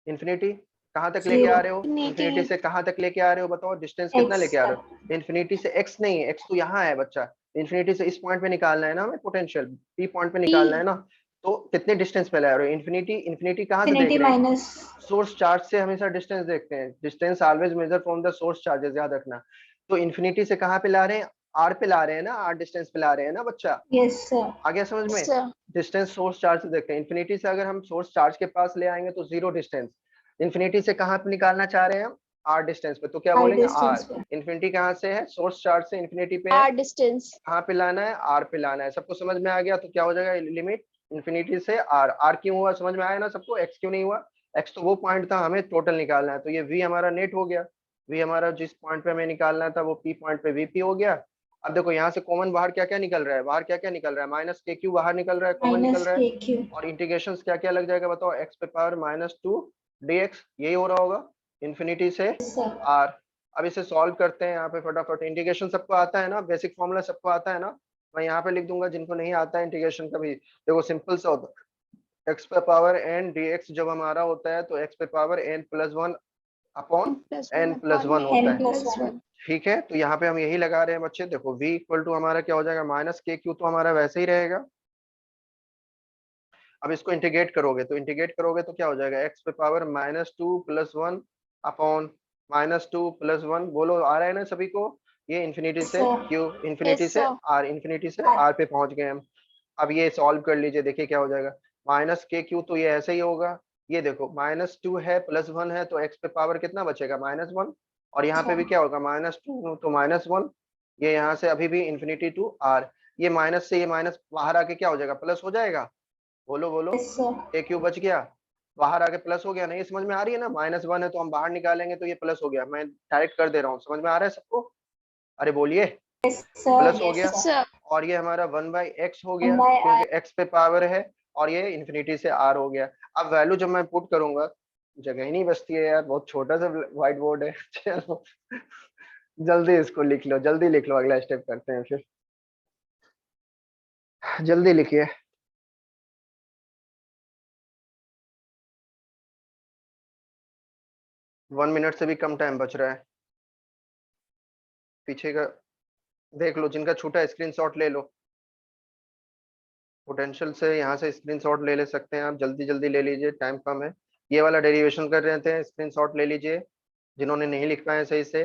इन्फिनिटी कहाँ तक लेके 0. आ रहे हो, Infinity. इन्फिनिटी से कहाँ तक लेके आ रहे हो बताओ, डिस्टेंस कितना X लेके आ रहे तक. हो, इन्फिनिटी से एक्स नहीं है, एक्स तो यहाँ है बच्चा, इन्फिनिटी से इस पॉइंट पे निकालना है ना हमें, पोटेंशियल पी पॉइंट पे निकालना है ना। तो कितने डिस्टेंस पे ला रहे हो, इन्फिनिटी, इन्फिनिटी कहाँ से देख Infinity रहे हैं, minus. सोर्स चार्ज से हमेशा डिस्टेंस देखते हैं, distance always measure from the source charges, याद रखना। तो इन्फिनिटी से कहाँ पे ला रहे हैं, आर पे ला रहे हैं ना, आर डिस्टेंस पे ला रहे हैं ना बच्चा, Yes, sir. आ गया समझ में। Yes, sir. Distance source charge से देखते हैं, इन्फिनिटी से अगर हम सोर्स चार्ज के पास ले आएंगे तो जीरो डिस्टेंस, इन्फिनिटी से कहाँ पे निकालना चाह रहे हैं हम, आर डिस्टेंस पे, तो क्या R बोलेंगे, आर। distance पे. इन्फिनिटी कहाँ से है, सोर्स चार्ज से इन्फिनिटी पे है, R distance. कहाँ पे लाना है, आर पे लाना है। सबको समझ में आ गया, तो क्या हो जाएगा, लिमिट इन्फिनिटी से आर। आर क्यों हुआ समझ में आया ना सबको, एक्स क्यों नहीं हुआ, एक्स तो वो पॉइंट था हमें टोटल निकालना है, तो ये वी हमारा नेट हो गया, वी हमारा जिस पॉइंट पे हमें निकालना था वो पी पॉइंट पे वीपी हो गया। अब देखो यहाँ से कॉमन बाहर क्या क्या निकल रहा है, बाहर क्या क्या निकल रहा है, माइनस के क्यू बाहर निकल रहा है, कॉमन निकल Minus रहा है। KQ. और इंटीग्रेशन क्या क्या लग जाएगा बताओ, एक्स पे power minus two D x, यही हो रहा होगा इन्फिनिटी से Yes, sir. आर। अब इसे सॉल्व करते हैं यहाँ पे फटाफट, इंटीग्रेशन सबको आता है ना, बेसिक फॉर्मूला सबको आता है ना, मैं यहाँ पे लिख दूंगा, जिनको नहीं आता है इंटीग्रेशन का भी, देखो सिंपल सा होता है, एक्स पे पावर एन डी एक्स जब हमारा होता है तो एक्स पे power N plus one upon Plus N 1 plus upon one N होता N है। plus plus 1. 1. ठीक है, तो यहाँ पे हम यही लगा रहे हैं बच्चे, देखो v इक्वल टू हमारा क्या हो जाएगा, माइनस के क्यू, तो हमारा वैसे ही रहेगा। अब इसको इंटीग्रेट करोगे, तो इंटीग्रेट करोगे तो क्या हो जाएगा, एक्स पे power minus two plus one upon minus two plus one, बोलो आ रहा है ना सभी को, ये इन्फिनिटी से Sir. क्यू, इन्फिनिटी Yes, से sir. आर, इन्फिनिटी से R. आर पे पहुंच गए हम। अब ये सॉल्व कर लीजिए, देखिए क्या हो जाएगा, माइनस के क्यू तो ये ऐसे ही होगा, ये देखो माइनस टू है प्लस वन है, तो एक्स पे पावर कितना बचेगा, माइनस वन। और यहाँ पे भी क्या होगा, माइनस टू तो माइनस वन, ये यहाँ से अभी भी इन्फिनिटी टू आर, ये माइनस से ये माइनस बाहर आके क्या हो जाएगा, प्लस हो जाएगा, बोलो बोलो, Yes, sir. ए क्यू बच गया, बाहर आके प्लस हो गया ना, ये समझ में आ रही है ना, माइनस वन है तो हम बाहर निकालेंगे तो ये प्लस हो गया, मैं डायरेक्ट कर दे रहा हूँ, समझ में आ रहा है सबको, अरे बोलिए, Yes, sir. प्लस हो Yes, गया। Yes, sir. sir. और ये हमारा वन बाई एक्स हो 1 गया, by क्योंकि R. एक्स पे पावर है, और ये इन्फिनिटी से आर हो गया। अब वैल्यू जब मैं पुट करूंगा, जगह ही नहीं बचती है यार, बहुत छोटा सा व्हाइट बोर्ड है चलो जल्दी इसको लिख लो, जल्दी लिख लो, अगला स्टेप करते हैं फिर, जल्दी लिखिए। वन मिनट से भी कम टाइम बच रहा है, पीछे का देख लो, जिनका छूटा स्क्रीनशॉट ले लो, पोटेंशियल से यहाँ से स्क्रीनशॉट ले सकते हैं आप, जल्दी जल्दी ले लीजिए, टाइम कम है। ये वाला डेरिवेशन कर रहे थे, स्क्रीनशॉट ले लीजिए, जिन्होंने नहीं लिख पाए सही से।